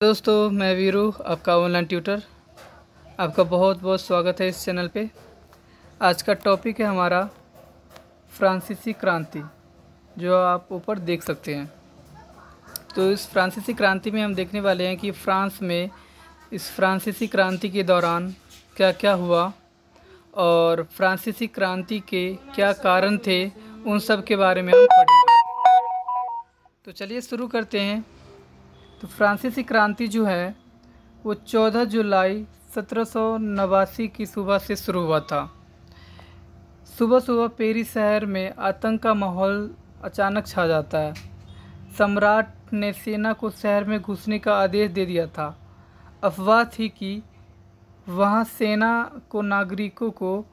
दोस्तों, मैं वीरू, आपका ऑनलाइन ट्यूटर। आपका बहुत बहुत स्वागत है इस चैनल पे। आज का टॉपिक है हमारा फ्रांसीसी क्रांति, जो आप ऊपर देख सकते हैं। तो इस फ्रांसीसी क्रांति में हम देखने वाले हैं कि फ्रांस में इस फ्रांसीसी क्रांति के दौरान क्या क्या हुआ और फ्रांसीसी क्रांति के क्या कारण थे, उन सब के बारे में हम पढ़ेंगे। तो चलिए शुरू करते हैं। तो फ्रांसीसी क्रांति जो है वो 14 जुलाई 1789 की सुबह से शुरू हुआ था। सुबह सुबह पेरिस शहर में आतंक का माहौल अचानक छा जाता है। सम्राट ने सेना को शहर में घुसने का आदेश दे दिया था। अफवाह थी कि वहां सेना को नागरिकों को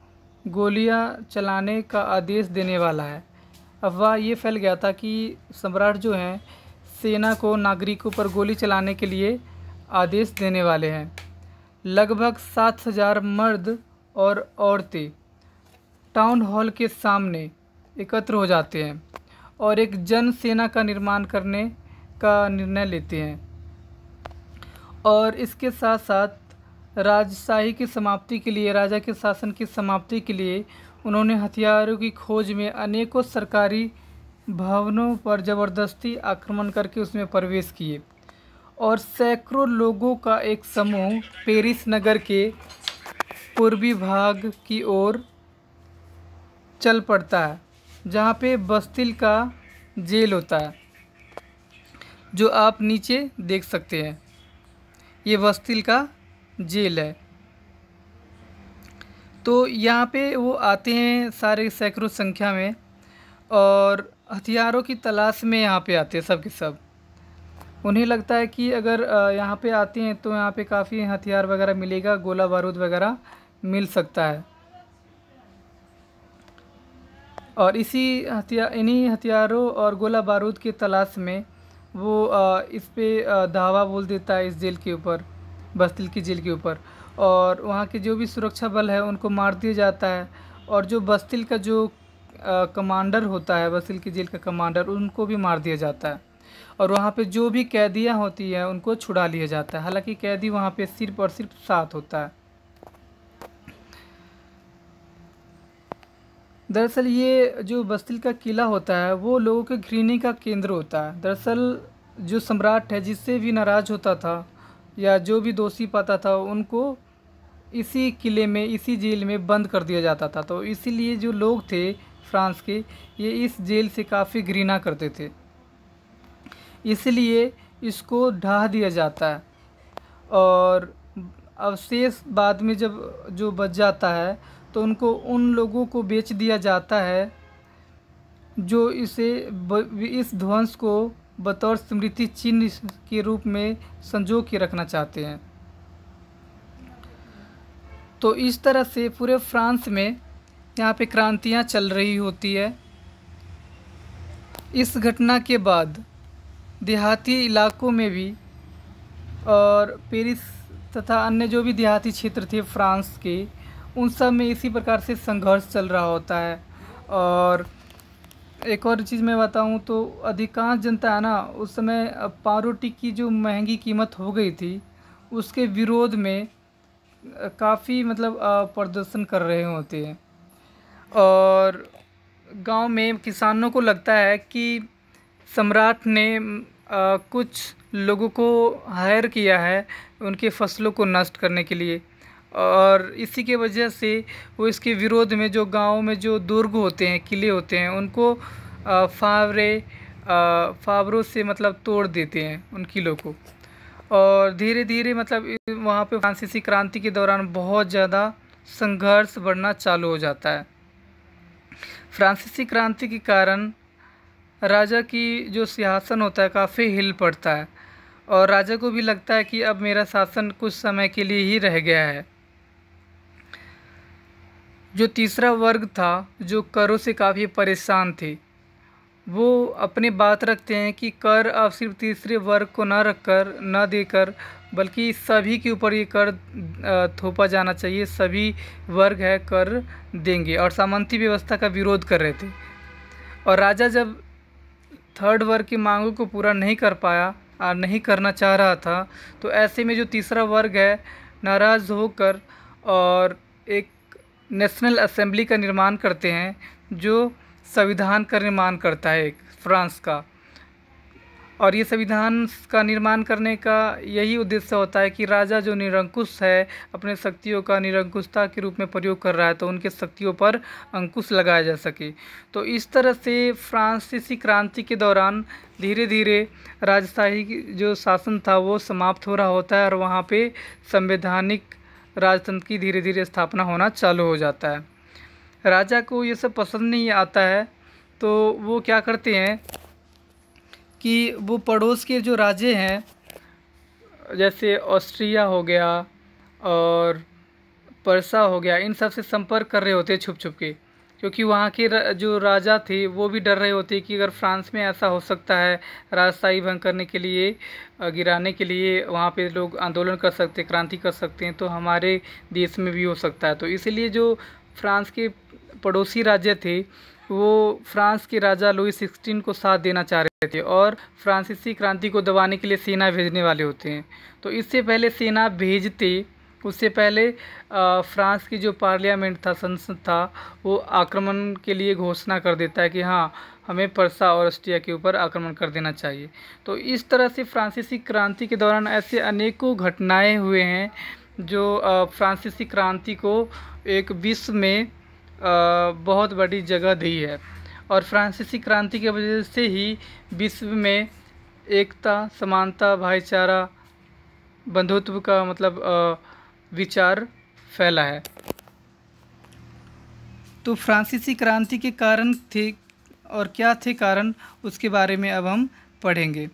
गोलियां चलाने का आदेश देने वाला है। अफवाह ये फैल गया था कि सम्राट जो हैं सेना को नागरिकों पर गोली चलाने के लिए आदेश देने वाले हैं। लगभग 7,000 मर्द और औरतें टाउन हॉल के सामने एकत्र हो जाते हैं और एक जन सेना का निर्माण करने का निर्णय लेते हैं। और इसके साथ साथ राजशाही की समाप्ति के लिए, राजा के शासन की समाप्ति के लिए उन्होंने हथियारों की खोज में अनेकों सरकारी भवनों पर ज़बरदस्ती आक्रमण करके उसमें प्रवेश किए और सैकड़ों लोगों का एक समूह पेरिस नगर के पूर्वी भाग की ओर चल पड़ता है, जहाँ पे बस्तिल का जेल होता है, जो आप नीचे देख सकते हैं। ये बस्तिल का जेल है। तो यहाँ पे वो आते हैं सारे सैकड़ों संख्या में और हथियारों की तलाश में यहाँ पे आते हैं सब के सब। उन्हें लगता है कि अगर यहाँ पे आते हैं तो यहाँ पे काफ़ी हथियार वगैरह मिलेगा, गोला बारूद वगैरह मिल सकता है। और इन्हीं हथियारों और गोला बारूद की तलाश में वो इस पे धावा बोल देता है, इस जेल के ऊपर, बस्तिल की जेल के ऊपर। और वहाँ के जो भी सुरक्षा बल है उनको मार दिया जाता है। और जो बस्तिल का जो कमांडर होता है, बस्तिल की जेल का कमांडर, उनको भी मार दिया जाता है। और वहाँ पे जो भी कैदियाँ होती हैं उनको छुड़ा लिया जाता है। हालांकि कैदी वहाँ पे सिर्फ और सिर्फ 7 होता है। दरअसल ये जो बस्तिल का किला होता है वो लोगों के घृणा का केंद्र होता है। दरअसल जो सम्राट है जिससे भी नाराज़ होता था या जो भी दोषी पाता था उनको इसी किले में, इसी जेल में बंद कर दिया जाता था। तो इसीलिए जो लोग थे फ्रांस के, ये इस जेल से काफ़ी घृणा करते थे, इसलिए इसको ढा दिया जाता है। और अवशेष बाद में जब जो बच जाता है तो उनको उन लोगों को बेच दिया जाता है जो इस ध्वंस को बतौर स्मृति चिन्ह के रूप में संजो के रखना चाहते हैं। तो इस तरह से पूरे फ्रांस में यहाँ पे क्रांतियाँ चल रही होती है। इस घटना के बाद देहाती इलाकों में भी और पेरिस तथा अन्य जो भी देहाती क्षेत्र थे फ्रांस के, उन सब में इसी प्रकार से संघर्ष चल रहा होता है। और एक और चीज़ मैं बताऊं तो अधिकांश जनता है ना, उस समय पावरोटी की जो महंगी कीमत हो गई थी उसके विरोध में काफ़ी प्रदर्शन कर रहे होते हैं। और गांव में किसानों को लगता है कि सम्राट ने कुछ लोगों को हायर किया है उनके फसलों को नष्ट करने के लिए। और इसी के वजह से वो इसके विरोध में जो गांव में जो दुर्ग होते हैं, किले होते हैं, उनको फावरों से तोड़ देते हैं उन किलों को। और धीरे धीरे वहाँ पे फ्रांसीसी क्रांति के दौरान बहुत ज़्यादा संघर्ष बढ़ना चालू हो जाता है। फ्रांसीसी क्रांति के कारण राजा की जो सिंहासन होता है काफ़ी हिल पड़ता है और राजा को भी लगता है कि अब मेरा शासन कुछ समय के लिए ही रह गया है। जो तीसरा वर्ग था, जो करों से काफ़ी परेशान थे, वो अपनी बात रखते हैं कि कर अब सिर्फ तीसरे वर्ग को न देकर बल्कि सभी के ऊपर ये कर थोपा जाना चाहिए। सभी वर्ग है कर देंगे और सामंती व्यवस्था का विरोध कर रहे थे। और राजा जब थर्ड वर्ग की मांगों को पूरा नहीं कर पाया नहीं करना चाह रहा था। तो ऐसे में जो तीसरा वर्ग है नाराज़ होकर और एक नेशनल असेंबली का निर्माण करते हैं, जो संविधान का निर्माण करता है एक फ्रांस का। और ये संविधान का निर्माण करने का यही उद्देश्य होता है कि राजा जो निरंकुश है, अपने शक्तियों का निरंकुशता के रूप में प्रयोग कर रहा है, तो उनके शक्तियों पर अंकुश लगाया जा सके। तो इस तरह से फ्रांसीसी क्रांति के दौरान धीरे धीरे राजशाही जो शासन था वो समाप्त हो रहा होता है और वहाँ पे संवैधानिक राजतंत्र की धीरे धीरे स्थापना होना चालू हो जाता है। राजा को ये सब पसंद नहीं आता है, तो वो क्या करते हैं कि वो पड़ोस के जो राज्य हैं, जैसे ऑस्ट्रिया हो गया और पर्सा हो गया, इन सब से संपर्क कर रहे होते हैं छुप छुप के, क्योंकि वहाँ के जो राजा थे वो भी डर रहे होते कि अगर फ्रांस में ऐसा हो सकता है, राजशाही भंग करने के लिए, गिराने के लिए वहाँ पे लोग आंदोलन कर सकते, क्रांति कर सकते हैं, तो हमारे देश में भी हो सकता है। तो इसलिए जो फ्रांस के पड़ोसी राज्य थे वो फ्रांस के राजा लुई 16 को साथ देना चाह रहे थे और फ्रांसीसी क्रांति को दबाने के लिए सेना भेजने वाले होते हैं। तो इससे पहले सेना भेजते उससे पहले फ्रांस की जो पार्लियामेंट था, संसद था, वो आक्रमण के लिए घोषणा कर देता है कि हाँ, हमें पर्सा और ऑस्ट्रिया के ऊपर आक्रमण कर देना चाहिए। तो इस तरह से फ्रांसीसी क्रांति के दौरान ऐसे अनेकों घटनाएं हुए हैं जो फ्रांसीसी क्रांति को एक विश्व में बहुत बड़ी जगह दी है। और फ्रांसीसी क्रांति की वजह से ही विश्व में एकता, समानता, भाईचारा, बंधुत्व का मतलब विचार फैला है। तो फ्रांसीसी क्रांति के कारण थे और क्या थे कारण, उसके बारे में अब हम पढ़ेंगे।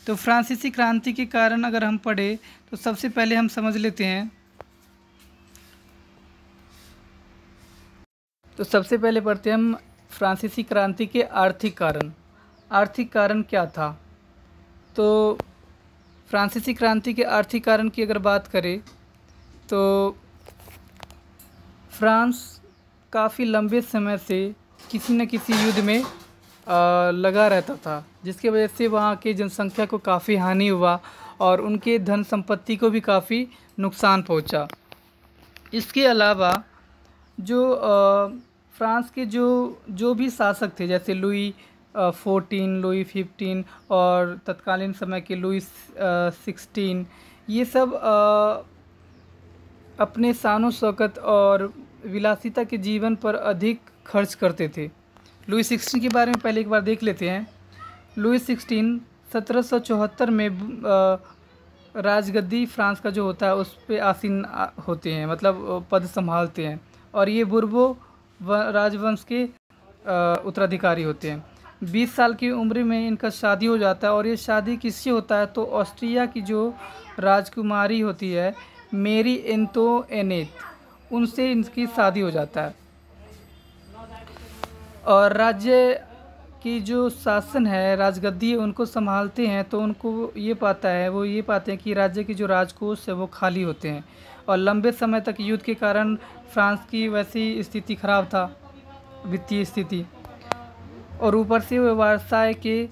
तो फ्रांसीसी क्रांति के कारण अगर हम पढ़े तो सबसे पहले हम समझ लेते हैं। तो सबसे पहले पढ़ते हैं हम फ्रांसीसी क्रांति के आर्थिक कारण। आर्थिक कारण क्या था? तो फ्रांसीसी क्रांति के आर्थिक कारण की अगर बात करें तो फ्रांस काफ़ी लंबे समय से किसी न किसी युद्ध में लगा रहता था, जिसकी वजह से वहाँ की जनसंख्या को काफ़ी हानि हुआ और उनके धन संपत्ति को भी काफ़ी नुकसान पहुँचा। इसके अलावा जो फ्रांस के जो भी शासक थे, जैसे लुई 14, लुई 15 और तत्कालीन समय के लुई 16, ये सब अपने शान शौकत और विलासिता के जीवन पर अधिक खर्च करते थे। लुई 16 के बारे में पहले एक बार देख लेते हैं। लुई 16 1774 में राजगद्दी फ्रांस का जो होता है उस पे आसीन होते हैं, मतलब पद संभालते हैं, और ये बुर्बो राजवंश के उत्तराधिकारी होते हैं। 20 साल की उम्र में इनका शादी हो जाता है, और ये शादी किससे होता है तो ऑस्ट्रिया की जो राजकुमारी होती है मेरी एंतोनेट, उनसे इनकी शादी हो जाता है। और राज्य की जो शासन है, राजगद्दी उनको संभालते हैं, तो उनको ये पाते हैं कि राज्य की जो राजकोष है वो खाली होते हैं, और लंबे समय तक युद्ध के कारण फ्रांस की वैसी स्थिति खराब था, वित्तीय स्थिति, और ऊपर से वे वर्साय के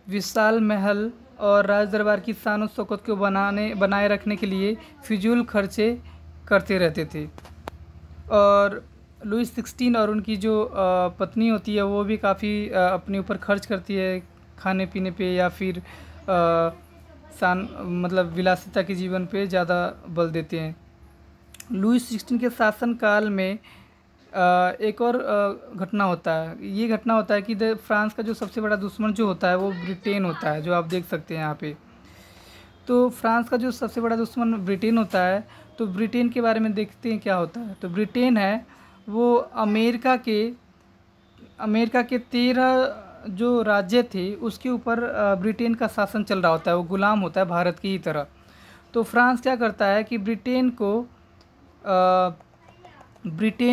विशाल महल और राज दरबार की शान शौकत को बनाए रखने के लिए फिजूल खर्चे करते रहते थे। और लुई 16 और उनकी जो पत्नी होती है वो भी काफ़ी अपने ऊपर खर्च करती है, खाने पीने पे या फिर मतलब विलासिता के जीवन पे ज़्यादा बल देते हैं। लुई 16 के शासनकाल में एक और घटना होता है। ये घटना होता है कि फ्रांस का जो सबसे बड़ा दुश्मन जो होता है वो ब्रिटेन होता है, जो आप देख सकते हैं यहाँ पे। तो फ्रांस का जो सबसे बड़ा दुश्मन ब्रिटेन होता है, तो ब्रिटेन के बारे में देखते हैं क्या होता है। तो ब्रिटेन है वो अमेरिका के 13 जो राज्य थे उसके ऊपर ब्रिटेन का शासन चल रहा होता है, वो गुलाम होता है भारत की ही तरह। तो फ्रांस क्या करता है कि ब्रिटेन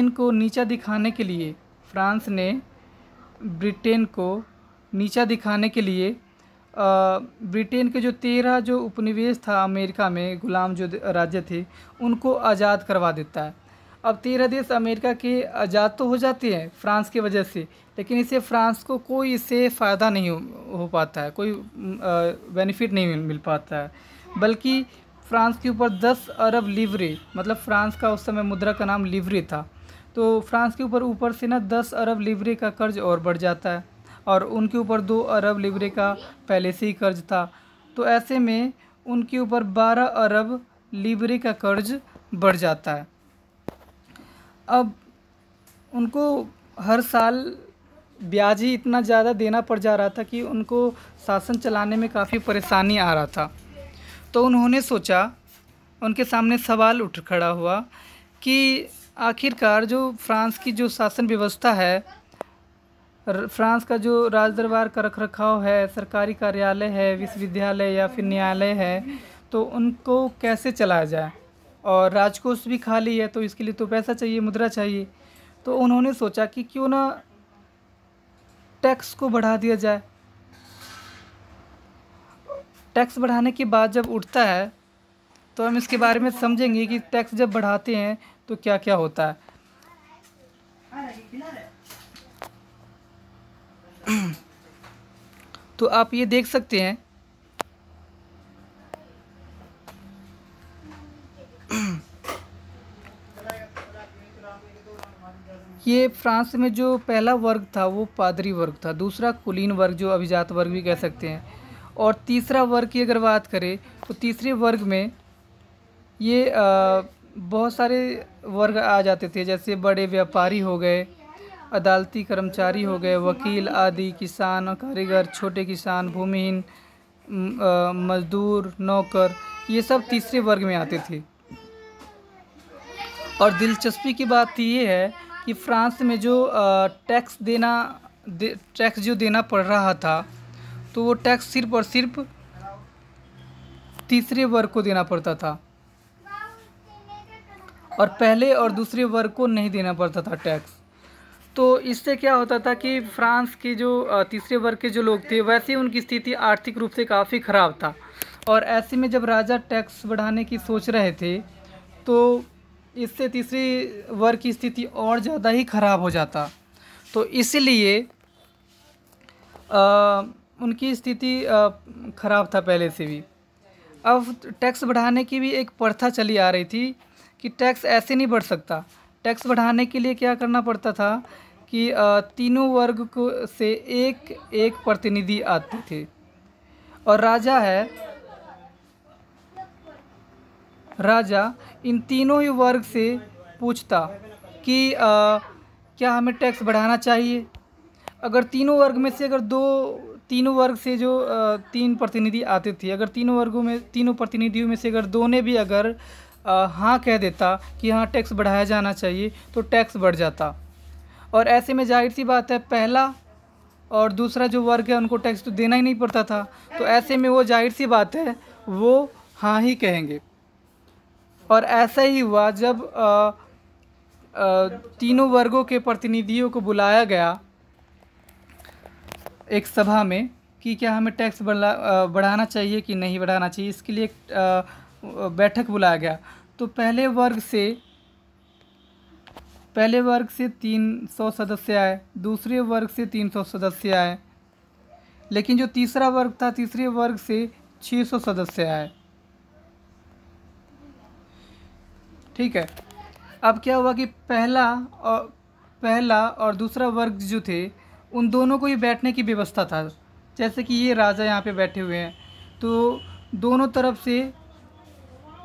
को नीचा दिखाने के लिए, फ्रांस ने ब्रिटेन को नीचा दिखाने के लिए ब्रिटेन के जो 13 जो उपनिवेश था अमेरिका में, गुलाम जो राज्य थे, उनको आज़ाद करवा देता है। अब 13 देश अमेरिका के आज़ाद तो हो जाते हैं फ्रांस की वजह से, लेकिन इससे फ्रांस को कोई इससे फ़ायदा नहीं हो पाता है, कोई बेनिफिट नहीं मिल पाता है, बल्कि फ्रांस के ऊपर 10 अरब लिवरे, मतलब फ्रांस का उस समय मुद्रा का नाम लिवरे था, तो फ्रांस के ऊपर से ना 10 अरब लिवरे का कर्ज और बढ़ जाता है, और उनके ऊपर 2 अरब लिवरे का पहले से ही कर्ज था। तो ऐसे में उनके ऊपर 12 अरब लिवरे का कर्ज बढ़ जाता है। अब उनको हर साल ब्याज ही इतना ज़्यादा देना पड़ जा रहा था कि उनको शासन चलाने में काफ़ी परेशानी आ रहा था। तो उन्होंने सोचा, उनके सामने सवाल उठ खड़ा हुआ कि आखिरकार जो फ्रांस की जो शासन व्यवस्था है, फ्रांस का जो राज दरबार का रखरखाव है, सरकारी कार्यालय है, विश्वविद्यालय या फिर न्यायालय है, तो उनको कैसे चलाया जाए। और राजकोष भी खाली है, तो इसके लिए तो पैसा चाहिए, मुद्रा चाहिए। तो उन्होंने सोचा कि क्यों ना टैक्स को बढ़ा दिया जाए। टैक्स बढ़ाने के बाद जब उठता है तो हम इसके बारे में समझेंगे कि टैक्स जब बढ़ाते हैं तो क्या क्या होता है। तो आप ये देख सकते हैं, ये फ्रांस में जो पहला वर्ग था वो पादरी वर्ग था, दूसरा कुलीन वर्ग जो अभिजात वर्ग भी कह सकते हैं, और तीसरा वर्ग की अगर बात करें तो तीसरे वर्ग में ये बहुत सारे वर्ग आ जाते थे, जैसे बड़े व्यापारी हो गए, अदालती कर्मचारी हो गए, वकील आदि, किसान, कारीगर, छोटे किसान, भूमिहीन, मजदूर, नौकर, ये सब तीसरे वर्ग में आते थे। और दिलचस्पी की बात ये है कि फ्रांस में जो टैक्स जो देना पड़ रहा था, तो वो टैक्स सिर्फ और सिर्फ तीसरे वर्ग को देना पड़ता था, और पहले और दूसरे वर्ग को नहीं देना पड़ता था टैक्स। तो इससे क्या होता था कि फ्रांस के जो तीसरे वर्ग के जो लोग थे, वैसे उनकी स्थिति आर्थिक रूप से काफ़ी ख़राब था, और ऐसे में जब राजा टैक्स बढ़ाने की सोच रहे थे तो इससे तीसरे वर्ग की स्थिति और ज़्यादा ही ख़राब हो जाता। तो इसलिए उनकी स्थिति ख़राब था पहले से भी। अब टैक्स बढ़ाने की भी एक प्रथा चली आ रही थी कि टैक्स ऐसे नहीं बढ़ सकता। टैक्स बढ़ाने के लिए क्या करना पड़ता था कि तीनों वर्ग को से एक एक प्रतिनिधि आते थे, और राजा इन तीनों ही वर्ग से पूछता कि क्या हमें टैक्स बढ़ाना चाहिए। अगर तीनों वर्ग में से तीनों वर्ग से जो 3 प्रतिनिधि आते थे, अगर तीनों प्रतिनिधियों में से अगर 2 ने भी अगर हाँ कह देता कि हाँ टैक्स बढ़ाया जाना चाहिए, तो टैक्स बढ़ जाता। और ऐसे में जाहिर सी बात है, पहला और दूसरा जो वर्ग है उनको टैक्स तो देना ही नहीं पड़ता था, तो ऐसे में वो जाहिर सी बात है वो हाँ ही कहेंगे। और ऐसा ही हुआ जब तीनों वर्गों के प्रतिनिधियों को बुलाया गया एक सभा में कि क्या हमें टैक्स बढ़ाना चाहिए कि नहीं बढ़ाना चाहिए, इसके लिए एक बैठक बुलाया गया। तो पहले वर्ग से 300 सदस्य आए, दूसरे वर्ग से 300 सदस्य आए, लेकिन जो तीसरा वर्ग था, तीसरे वर्ग से 600 सदस्य आए। ठीक है। अब क्या हुआ कि पहला और दूसरा वर्ग जो थे, उन दोनों को ही बैठने की व्यवस्था था। जैसे कि ये राजा यहाँ पे बैठे हुए हैं, तो दोनों तरफ से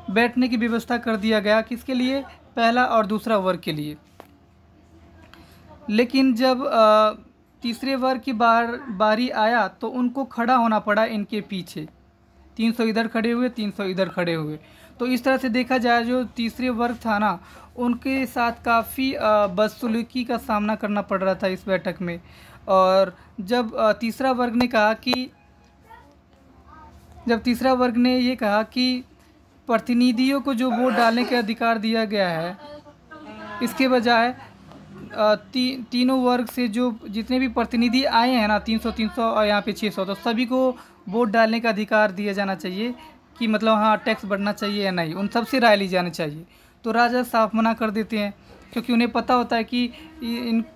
बैठने की व्यवस्था कर दिया गया, किसके लिए? पहला और दूसरा वर्ग के लिए। लेकिन जब तीसरे वर्ग की बारी आया तो उनको खड़ा होना पड़ा इनके पीछे, 300 इधर खड़े हुए, 300 इधर खड़े हुए। तो इस तरह से देखा जाए, जो तीसरे वर्ग था ना, उनके साथ काफ़ी बदसलूकी का सामना करना पड़ रहा था इस बैठक में। और जब तीसरा वर्ग ने ये कहा कि प्रतिनिधियों को जो वोट डालने का अधिकार दिया गया है, इसके बजाय तीनों वर्ग से जो जितने भी प्रतिनिधि आए हैं ना, 300 और यहाँ पे 600, तो सभी को वोट डालने का अधिकार दिया जाना चाहिए कि मतलब हाँ टैक्स बढ़ना चाहिए या नहीं, उन सब से राय ली जानी चाहिए। तो राजा साफ मना कर देते हैं, क्योंकि उन्हें पता होता है कि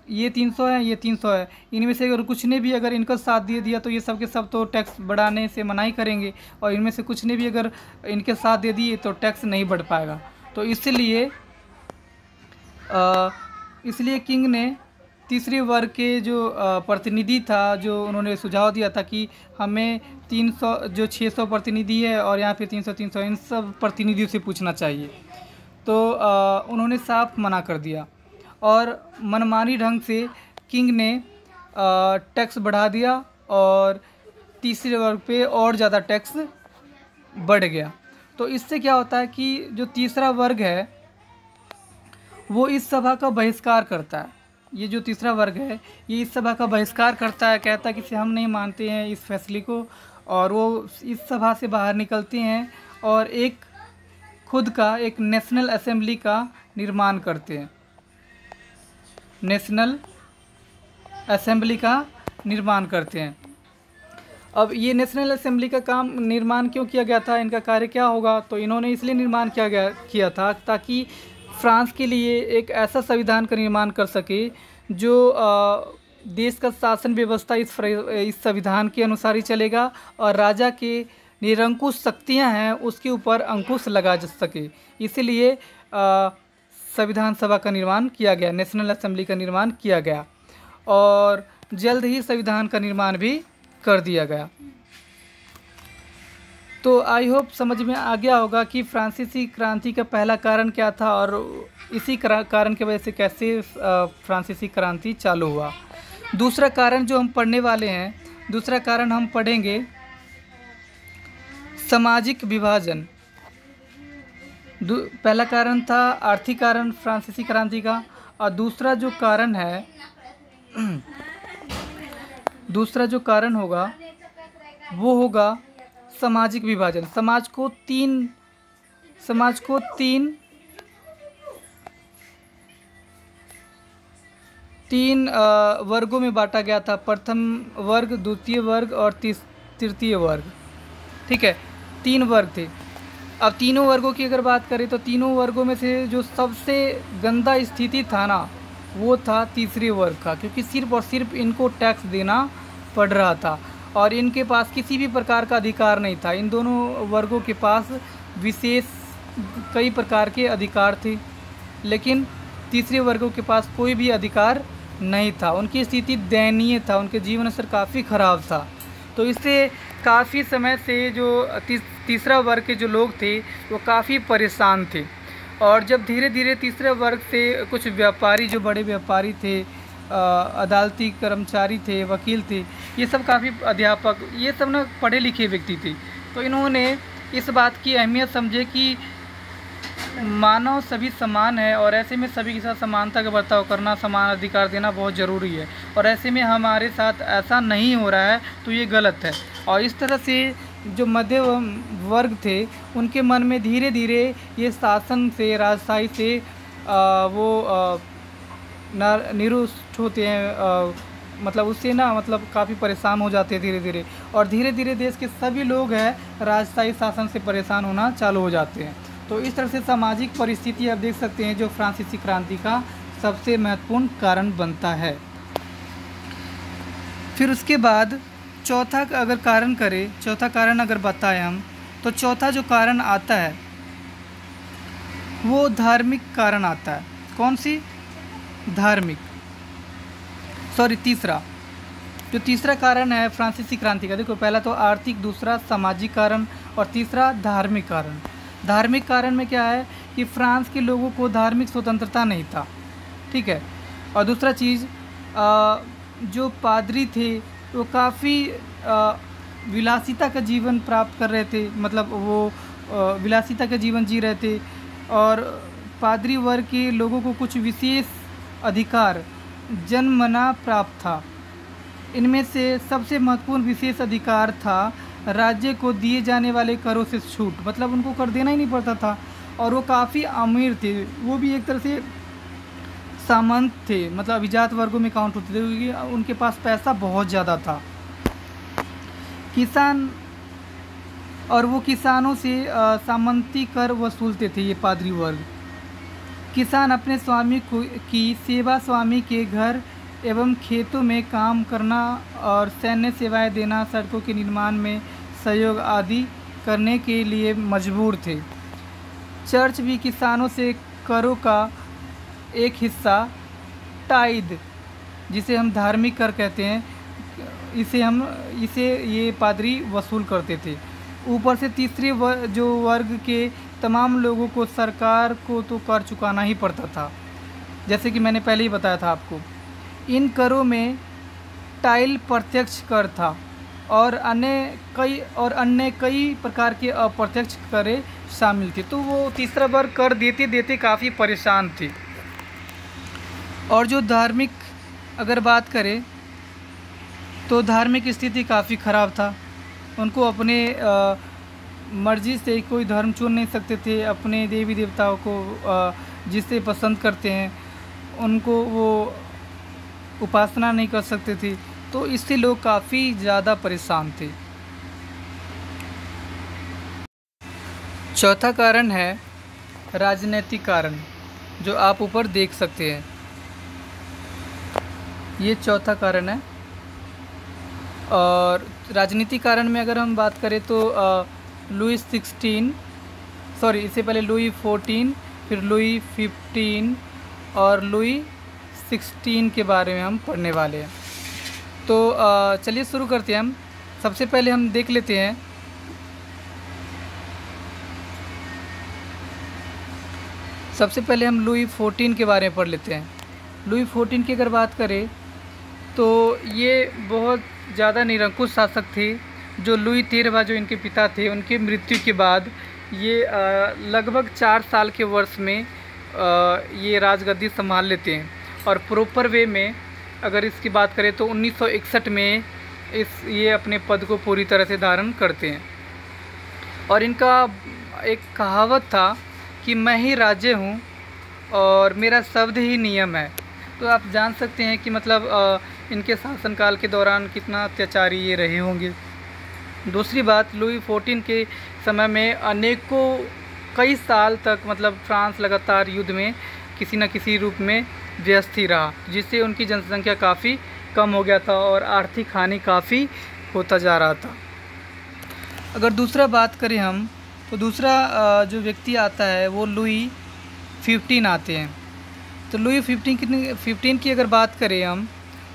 ये 300 है, ये 300 है, इनमें से अगर कुछ ने भी अगर इनका साथ दे दिया तो ये सब के सब तो टैक्स बढ़ाने से मना ही करेंगे, और इनमें से कुछ ने भी अगर इनके साथ दे दिए तो टैक्स नहीं बढ़ पाएगा। तो इसलिए किंग ने तीसरे वर्ग के जो प्रतिनिधि था, जो उन्होंने सुझाव दिया था कि हमें 300 जो 600 प्रतिनिधि है और यहाँ पे 300 इन सब प्रतिनिधियों से पूछना चाहिए। तो उन्होंने साफ मना कर दिया और मनमानी ढंग से किंग ने टैक्स बढ़ा दिया और तीसरे वर्ग पे और ज़्यादा टैक्स बढ़ गया। तो इससे क्या होता है कि जो तीसरा वर्ग है वो इस सभा का बहिष्कार करता है। ये जो तीसरा वर्ग है ये इस सभा का बहिष्कार करता है, कहता है कि हम नहीं मानते हैं इस फैसले को, और वो इस सभा से बाहर निकलते हैं और एक खुद का एक नेशनल असेंबली का निर्माण करते हैं। नेशनल असेंबली का निर्माण करते हैं। अब ये नेशनल असेंबली का काम निर्माण क्यों किया गया था, इनका कार्य क्या होगा, तो इन्होंने इसलिए निर्माण किया था ताकि फ्रांस के लिए एक ऐसा संविधान का निर्माण कर सके जो देश का शासन व्यवस्था इस संविधान के अनुसार ही चलेगा और राजा के निरंकुश शक्तियां हैं उसके ऊपर अंकुश लगा जा सके। इसीलिए संविधान सभा का निर्माण किया गया, नेशनल असेंबली का निर्माण किया गया और जल्द ही संविधान का निर्माण भी कर दिया गया। तो आई होप समझ में आ गया होगा कि फ्रांसीसी क्रांति का पहला कारण क्या था और इसी कारण की वजह से कैसे फ्रांसीसी क्रांति चालू हुआ। दूसरा कारण जो हम पढ़ने वाले हैं, दूसरा कारण हम पढ़ेंगे सामाजिक विभाजन। पहला कारण था आर्थिक कारण फ्रांसीसी क्रांति का, और दूसरा जो कारण है दूसरा जो कारण होगा वो होगा सामाजिक विभाजन। समाज को तीन वर्गों में बांटा गया था, प्रथम वर्ग, द्वितीय वर्ग और तृतीय वर्ग। ठीक है, 3 वर्ग थे। अब तीनों वर्गों की अगर बात करें तो तीनों वर्गों में से जो सबसे गंदा स्थिति था ना वो था तीसरे वर्ग का, क्योंकि सिर्फ और सिर्फ इनको टैक्स देना पड़ रहा था और इनके पास किसी भी प्रकार का अधिकार नहीं था। इन दोनों वर्गों के पास विशेष कई प्रकार के अधिकार थे, लेकिन तीसरे वर्गों के पास कोई भी अधिकार नहीं था। उनकी स्थिति दयनीय था, उनके जीवन स्तर काफ़ी ख़राब था। तो इससे काफ़ी समय से जो तीसरा वर्ग के जो लोग थे वो काफ़ी परेशान थे। और जब धीरे धीरे तीसरे वर्ग से कुछ व्यापारी, जो बड़े व्यापारी थे, अदालती कर्मचारी थे, वकील थे, ये सब काफ़ी अध्यापक, ये सब ना पढ़े लिखे व्यक्ति थे, तो इन्होंने इस बात की अहमियत समझे कि मानव सभी समान है और ऐसे में सभी के साथ समानता का बर्ताव करना, समान अधिकार देना बहुत ज़रूरी है, और ऐसे में हमारे साथ ऐसा नहीं हो रहा है तो ये गलत है। और इस तरह से जो मध्य वर्ग थे उनके मन में धीरे धीरे ये शासन से, राजशाही से वो निरुष्ट होते हैं, मतलब उससे ना मतलब काफ़ी परेशान हो जाते हैं धीरे धीरे, और धीरे धीरे देश के सभी लोग हैं राजशाही शासन से परेशान होना चालू हो जाते हैं। तो इस तरह से सामाजिक परिस्थिति आप देख सकते हैं जो फ्रांसीसी क्रांति का सबसे महत्वपूर्ण कारण बनता है। फिर उसके बाद चौथा अगर कारण करें, चौथा कारण अगर बताएं हम, तो चौथा जो कारण आता है वो धार्मिक कारण आता है। कौन सी? धार्मिक, सॉरी तीसरा, जो तीसरा कारण है फ्रांसीसी क्रांति का, देखो पहला तो आर्थिक, दूसरा सामाजिक कारण और तीसरा धार्मिक कारण। धार्मिक कारण में क्या है कि फ्रांस के लोगों को धार्मिक स्वतंत्रता नहीं था, ठीक है। और दूसरा चीज़, जो पादरी थे वो काफ़ी विलासिता का जीवन प्राप्त कर रहे थे, मतलब वो विलासिता का जीवन जी रहे थे, और पादरी वर्ग के लोगों को कुछ विशेष अधिकार जन्मना प्राप्त था। इनमें से सबसे महत्वपूर्ण विशेष अधिकार था राज्य को दिए जाने वाले करों से छूट, मतलब उनको कर देना ही नहीं पड़ता था, और वो काफ़ी अमीर थे, वो भी एक तरह से सामंत थे, मतलब अभिजात वर्गों में काउंट होते थे, क्योंकि उनके पास पैसा बहुत ज़्यादा था। किसान, और वो किसानों से सामंती कर वसूलते थे ये पादरी वर्ग, किसान अपने स्वामी की सेवा, स्वामी के घर एवं खेतों में काम करना और सैन्य सेवाएं देना, सड़कों के निर्माण में सहयोग आदि करने के लिए मजबूर थे। चर्च भी किसानों से करों का एक हिस्सा टाइद, जिसे हम धार्मिक कर कहते हैं, इसे ये पादरी वसूल करते थे। ऊपर से तीसरे जो वर्ग के तमाम लोगों को सरकार को तो कर चुकाना ही पड़ता था, जैसे कि मैंने पहले ही बताया था आपको। इन करों में टाइल प्रत्यक्ष कर था और अन्य कई प्रकार के अप्रत्यक्ष कर शामिल थे। तो वो तीसरा वर्ग कर देते देते काफ़ी परेशान थे। और जो धार्मिक अगर बात करें तो धार्मिक स्थिति काफ़ी ख़राब था। उनको अपने मर्जी से कोई धर्म चुन नहीं सकते थे। अपने देवी देवताओं को जिसे पसंद करते हैं उनको वो उपासना नहीं कर सकते थे। तो इससे लोग काफ़ी ज़्यादा परेशान थे। चौथा कारण है राजनीतिक कारण, जो आप ऊपर देख सकते हैं। ये चौथा कारण है। और राजनीतिक कारण में अगर हम बात करें तो इससे पहले लुई 14, फिर लुई 15 और लुई 16 के बारे में हम पढ़ने वाले हैं। तो चलिए शुरू करते हैं हम। सबसे पहले हम देख लेते हैं हम लुई 14 के बारे में पढ़ लेते हैं। लुई 14 की अगर बात करें तो ये बहुत ज़्यादा निरंकुश शासक थे। जो लुई 13 जो इनके पिता थे, उनकी मृत्यु के बाद ये लगभग 4 साल के वर्ष में ये राजगद्दी संभाल लेते हैं। और प्रॉपर वे में अगर इसकी बात करें तो 1961 में ये अपने पद को पूरी तरह से धारण करते हैं। और इनका एक कहावत था कि मैं ही राजे हूँ और मेरा शब्द ही नियम है। तो आप जान सकते हैं कि मतलब इनके शासनकाल के दौरान कितना अत्याचारी ये रहे होंगे। दूसरी बात, लुई 14 के समय में कई साल तक मतलब फ्रांस लगातार युद्ध में किसी न किसी रूप में व्यस्त ही रहा, जिससे उनकी जनसंख्या काफ़ी कम हो गया था और आर्थिक हानि काफ़ी होता जा रहा था। अगर दूसरा बात करें हम तो दूसरा जो व्यक्ति आता है वो लुई 15 आते हैं। तो लुई 15 की अगर बात करें हम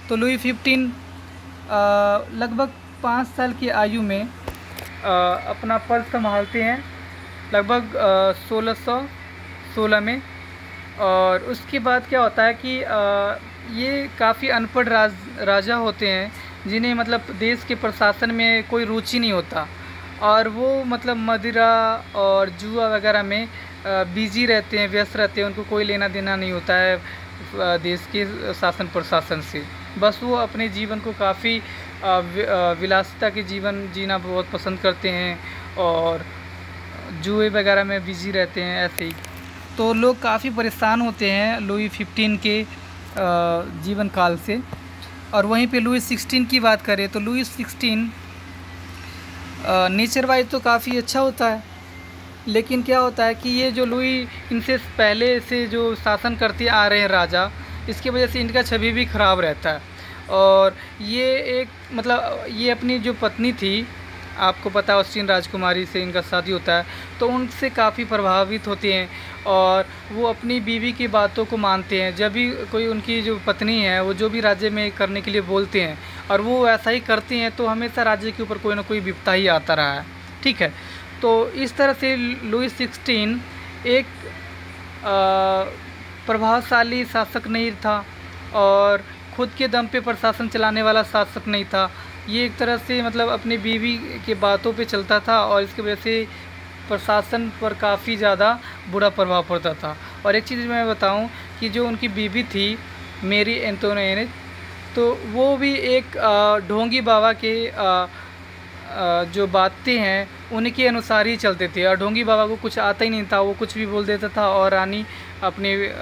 तो लुई 15 लगभग 5 साल की आयु में अपना पद संभालते हैं, लगभग 1616 में। और उसके बाद क्या होता है कि ये काफ़ी अनपढ़ राजा होते हैं, जिन्हें मतलब देश के प्रशासन में कोई रुचि नहीं होता और वो मतलब मदिरा और जुआ वगैरह में बिजी रहते हैं, व्यस्त रहते हैं। उनको कोई लेना देना नहीं होता है देश के शासन प्रशासन से। बस वो अपने जीवन को काफ़ी विलासिता के जीवन जीना बहुत पसंद करते हैं और जुए वगैरह में बिजी रहते हैं ऐसे ही। तो लोग काफ़ी परेशान होते हैं लुई 15 के जीवन काल से। और वहीं पे लुई 16 की बात करें तो लुई 16 नेचर वाइज तो काफ़ी अच्छा होता है, लेकिन क्या होता है कि ये जो लुई इनसे पहले से जो शासन करते आ रहे हैं राजा, इसकी वजह से इनका छवि भी ख़राब रहता है। और ये अपनी जो पत्नी थी, आपको पता है ऑस्ट्रियन राजकुमारी से इनका शादी होता है, तो उनसे काफ़ी प्रभावित होते हैं और वो अपनी बीवी की बातों को मानते हैं। जब भी कोई उनकी जो पत्नी है वो जो भी राज्य में करने के लिए बोलते हैं और वो ऐसा ही करते हैं, तो हमेशा राज्य के ऊपर कोई ना कोई विपदा ही आता रहा है। ठीक है, तो इस तरह से लुई 16 एक प्रभावशाली शासक नहीं था और खुद के दम पे प्रशासन चलाने वाला शासक नहीं था। ये एक तरह से मतलब अपनी बीवी के बातों पे चलता था और इसकी वजह से प्रशासन पर काफ़ी ज़्यादा बुरा प्रभाव पड़ता था। और एक चीज़ मैं बताऊं कि जो उनकी बीवी थी मेरी एंटोनियट, तो वो भी एक ढोंगी बाबा के जो बातें हैं उनके अनुसार ही चलते थे। और ढोंगी बाबा को कुछ आता ही नहीं था, वो कुछ भी बोल देता था और रानी अपने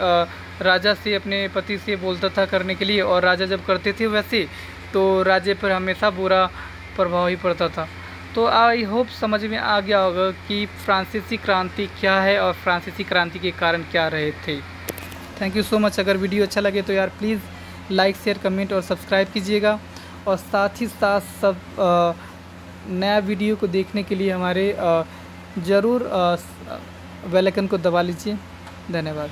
राजा से, अपने पति से बोलता था करने के लिए, और राजा जब करते थे वैसे तो राज्य पर हमेशा बुरा प्रभाव ही पड़ता था। तो आई होप समझ में आ गया होगा कि फ्रांसीसी क्रांति क्या है और फ्रांसीसी क्रांति के कारण क्या रहे थे। Thank you so much. अगर वीडियो अच्छा लगे तो यार प्लीज़ लाइक शेयर कमेंट और सब्सक्राइब कीजिएगा, और साथ ही साथ सब नया वीडियो को देखने के लिए हमारे ज़रूर बेल आइकन को दबा लीजिए। धन्यवाद।